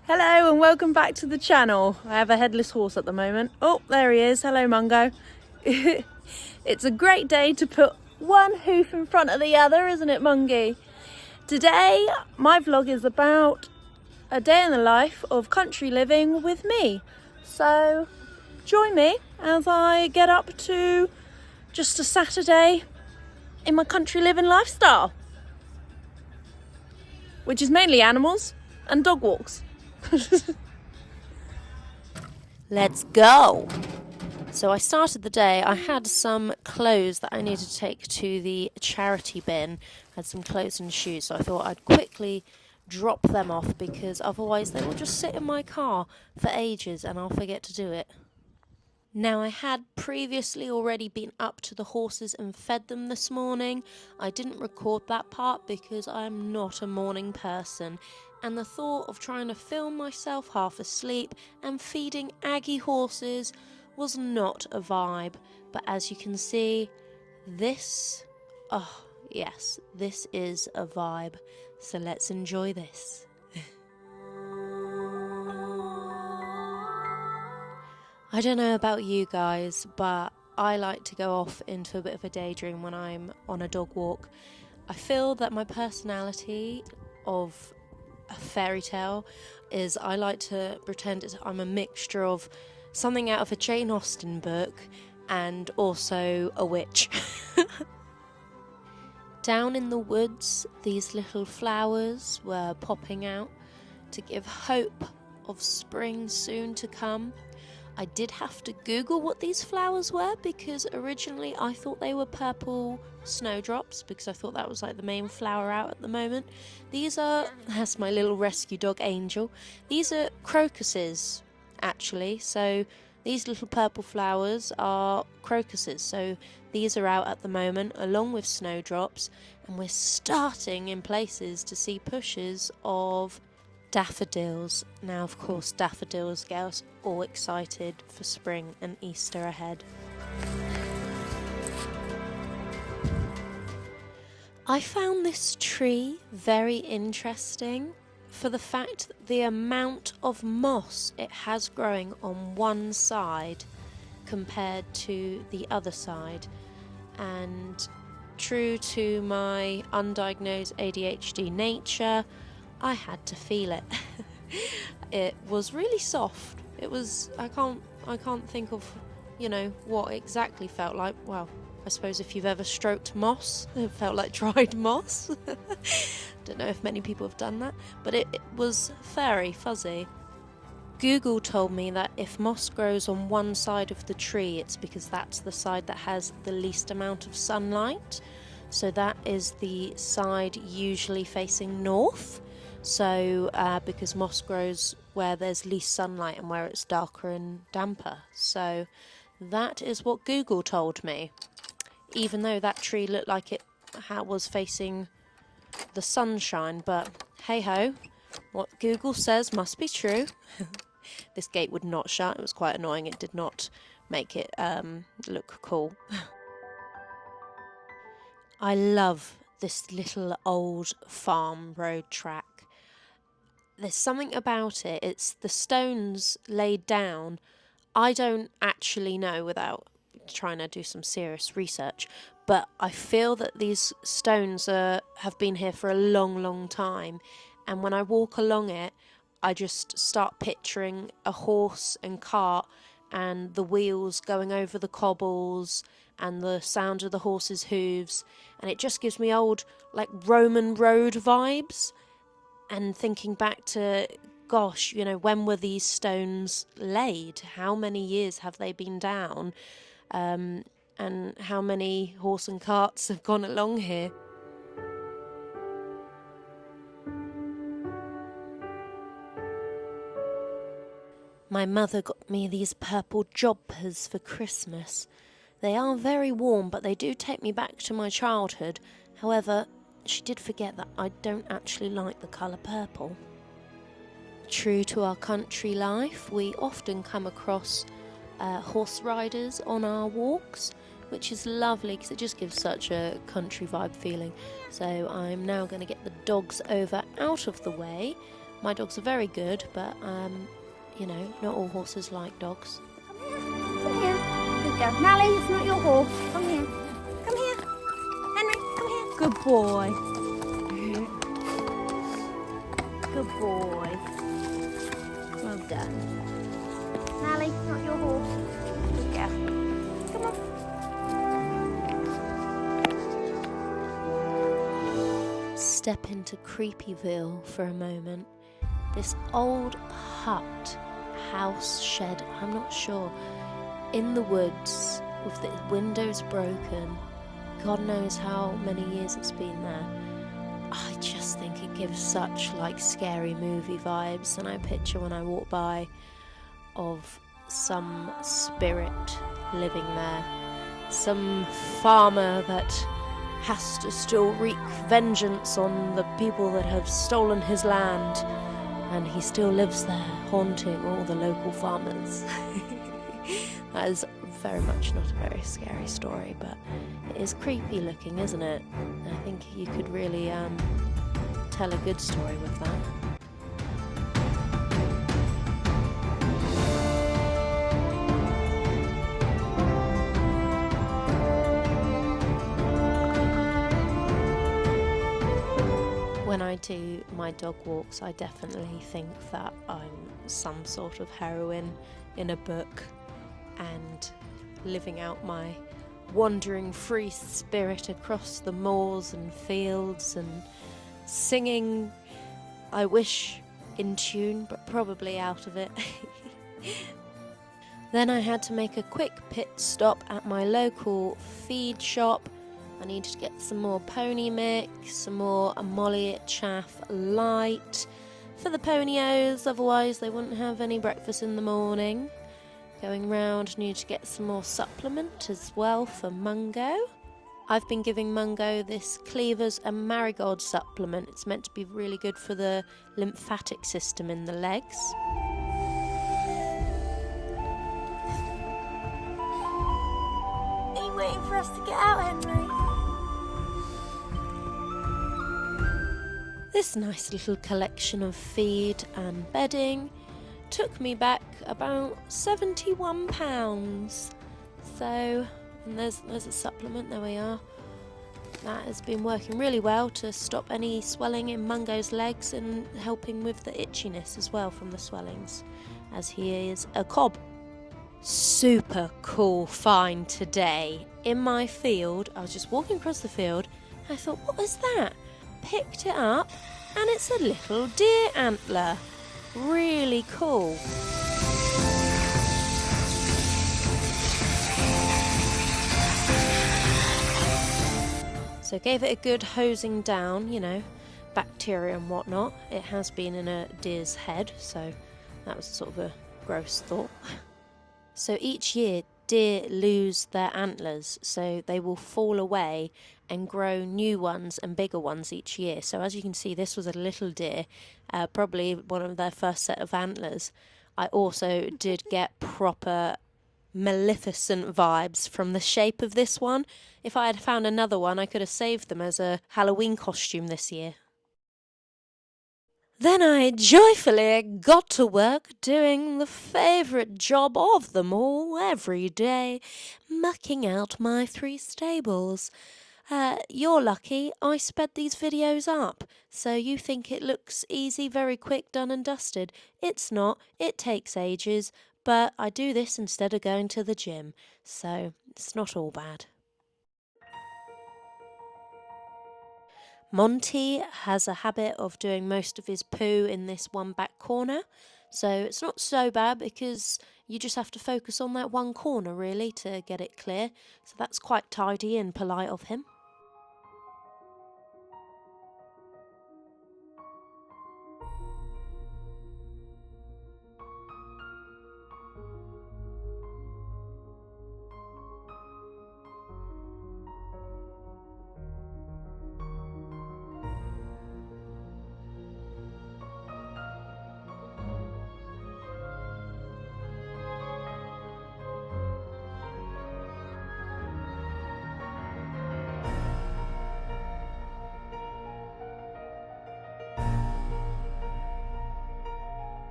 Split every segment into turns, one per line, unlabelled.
Hello and welcome back to the channel. I have a headless horse at the moment. Oh, there he is. Hello, Mungo. It's a great day to put one hoof in front of the other, isn't it, Mungie? Today, my vlog is about a day in the life of country living with me. So, join me as I get up to just a Saturday in my country living lifestyle, which is mainly animals and dog walks. Let's go. So I started the day, I had some clothes that I needed to take to the charity bin. I had some clothes and shoes, so I thought I'd quickly drop them off because otherwise they will just sit in my car for ages and I'll forget to do it. Now, I had previously already been up to the horses and fed them this morning. I didn't record that part because I'm not a morning person, and the thought of trying to film myself half asleep and feeding Aggie horses was not a vibe. But as you can see, this is a vibe. So let's enjoy this. I don't know about you guys, but I like to go off into a bit of a daydream when I'm on a dog walk. I feel that my personality of a fairy tale is I like to pretend I'm a mixture of something out of a Jane Austen book and also a witch. Down in the woods, these little flowers were popping out to give hope of spring soon to come. I did have to Google what these flowers were because originally I thought they were purple snowdrops because I thought that was like the main flower out at the moment. That's my little rescue dog Angel. These are crocuses actually, so these little purple flowers are crocuses, so these are out at the moment along with snowdrops, and we're starting in places to see pushes of daffodils. Now, of course, daffodils get us all excited for spring and Easter ahead. I found this tree very interesting for the fact that the amount of moss it has growing on one side compared to the other side, and true to my undiagnosed ADHD nature, I had to feel it. It was really soft. It was, I can't think of, what exactly felt like. Well, I suppose if you've ever stroked moss, it felt like dried moss. Don't know if many people have done that, but it was very fuzzy. Google told me that if moss grows on one side of the tree, it's because that's the side that has the least amount of sunlight. So that is the side usually facing north. So because moss grows where there's least sunlight and where it's darker and damper. So that is what Google told me. Even though that tree looked like it was facing the sunshine, but hey ho, what Google says must be true. This gate would not shut. It was quite annoying. It did not make it look cool. I love this little old farm road track. There's something about it. It's the stones laid down. I don't actually know without trying to do some serious research, but I feel that these stones have been here for a long, long time. And when I walk along it, I just start picturing a horse and cart and the wheels going over the cobbles and the sound of the horse's hooves. And it just gives me old, like, Roman road vibes. And thinking back to, gosh, when were these stones laid? How many years have they been down? And how many horse and carts have gone along here? My mother got me these purple jodhpurs for Christmas. They are very warm, but they do take me back to my childhood. However, she did forget that I don't actually like the colour purple. True to our country life, we often come across horse riders on our walks, which is lovely because it just gives such a country vibe feeling. So I'm now going to get the dogs over out of the way My dogs are very good, but, you know, not all horses like dogs.
Come here. Good girl. Nally, it's not your horse. Come here. Come here. Henry, come here. Good boy. Good boy. Well done. Nally, not your horse. Good girl. Come on.
Step into Creepyville for a moment. This old hut, house, shed, I'm not sure, in the woods with the windows broken. God knows how many years it's been there. I just think it gives such like scary movie vibes, and I picture when I walk by of some spirit living there, some farmer that has to still wreak vengeance on the people that have stolen his land, and he still lives there, haunting all the local farmers. That is very much not a very scary story, but it is creepy looking, isn't it? I think you could really tell a good story with that. When I do my dog walks, I definitely think that I'm some sort of heroine in a book and living out my wandering free spirit across the moors and fields and singing, I wish, in tune, but probably out of it. Then I had to make a quick pit stop at my local feed shop. I needed to get some more pony mix, some more Molly Chaff Light for the ponios, otherwise they wouldn't have any breakfast in the morning. Going round, needed to get some more supplement as well for Mungo. I've been giving Mungo this Cleavers and Marigold supplement. It's meant to be really good for the lymphatic system in the legs.
Are you waiting for us to get out, Henry?
This nice little collection of feed and bedding took me back about £71. So, and there's a supplement, there we are. That has been working really well to stop any swelling in Mungo's legs and helping with the itchiness as well from the swellings, as he is a cob. Super cool find today. In my field, I was just walking across the field, and I thought, what is that? Picked it up, and it's a little deer antler. Really cool. So gave it a good hosing down, you know, bacteria and whatnot. It has been in a deer's head, so that was sort of a gross thought. So each year deer lose their antlers, so they will fall away and grow new ones and bigger ones each year. So as you can see, this was a little deer, probably one of their first set of antlers. I also did get proper Maleficent vibes from the shape of this one. If I had found another one, I could have saved them as a Halloween costume this year. Then I joyfully got to work doing the favourite job of them all every day, mucking out my 3 stables. You're lucky I sped these videos up, so you think it looks easy, very quick, done and dusted. It's not, it takes ages, but I do this instead of going to the gym, so it's not all bad. Monty has a habit of doing most of his poo in this one back corner, so it's not so bad because you just have to focus on that one corner really to get it clear, so that's quite tidy and polite of him.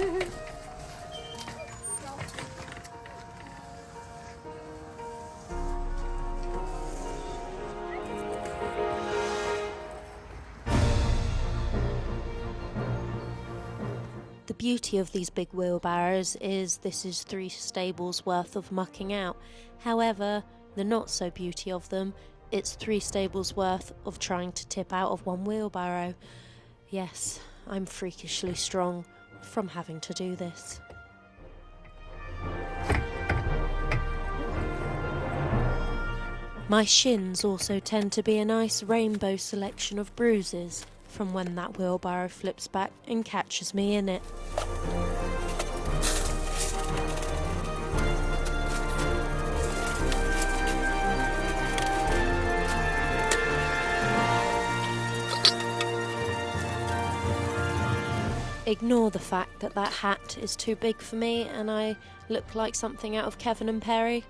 The beauty of these big wheelbarrows is this is 3 stables worth of mucking out. However, the not so beauty of them, it's 3 stables worth of trying to tip out of 1 wheelbarrow. Yes, I'm freakishly strong from having to do this. My shins also tend to be a nice rainbow selection of bruises from when that wheelbarrow flips back and catches me in it. Ignore the fact that that hat is too big for me and I look like something out of Kevin and Perry.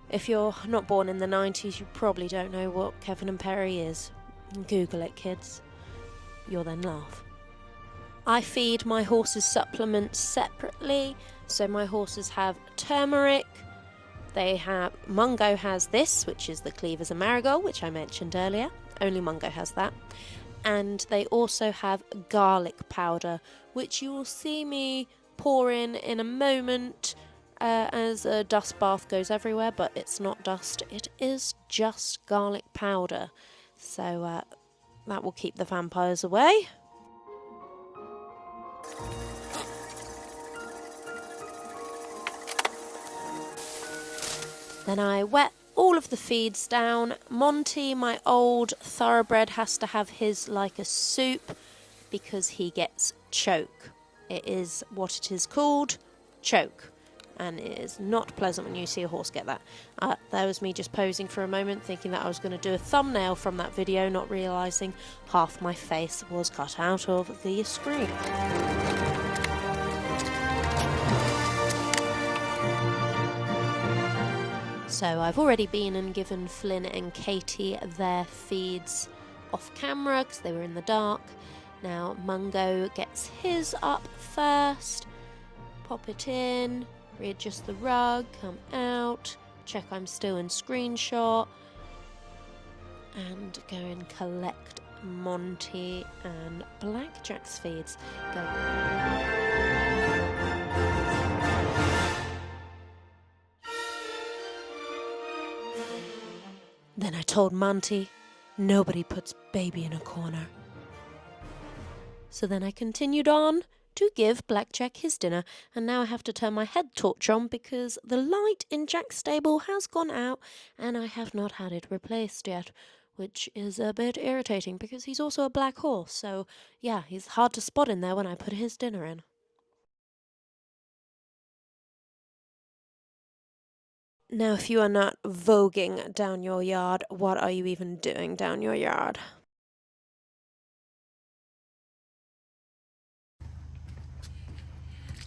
If you're not born in the 90s, you probably don't know what Kevin and Perry is. Google it, kids. You'll then laugh. I feed my horses supplements separately. So my horses have turmeric. Mungo has this, which is the Cleavers and Marigold, which I mentioned earlier. Only Mungo has that. And they also have garlic powder, which you will see me pour in a moment as a dust bath goes everywhere, but it's not dust, it is just garlic powder. So that will keep the vampires away. Then I wet all of the feeds down. Monty, my old thoroughbred, has to have his like a soup because he gets choke. It is what it is called, choke. And it is not pleasant when you see a horse get that. That was me just posing for a moment, thinking that I was going to do a thumbnail from that video, not realising half my face was cut out of the screen. So I've already been and given Flynn and Katie their feeds off camera because they were in the dark. Now Mungo gets his up first. Pop it in, readjust the rug, come out, check I'm still in screenshot, and go and collect Monty and Blackjack's feeds. Go. Then I told Monty, nobody puts baby in a corner. So then I continued on to give Blackjack his dinner, and now I have to turn my head torch on because the light in Jack's stable has gone out and I have not had it replaced yet, which is a bit irritating because he's also a black horse, so yeah, he's hard to spot in there when I put his dinner in. Now, if you are not voguing down your yard, what are you even doing down your yard?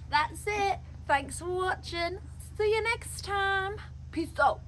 That's it. Thanks for watching. See you next time. Peace out.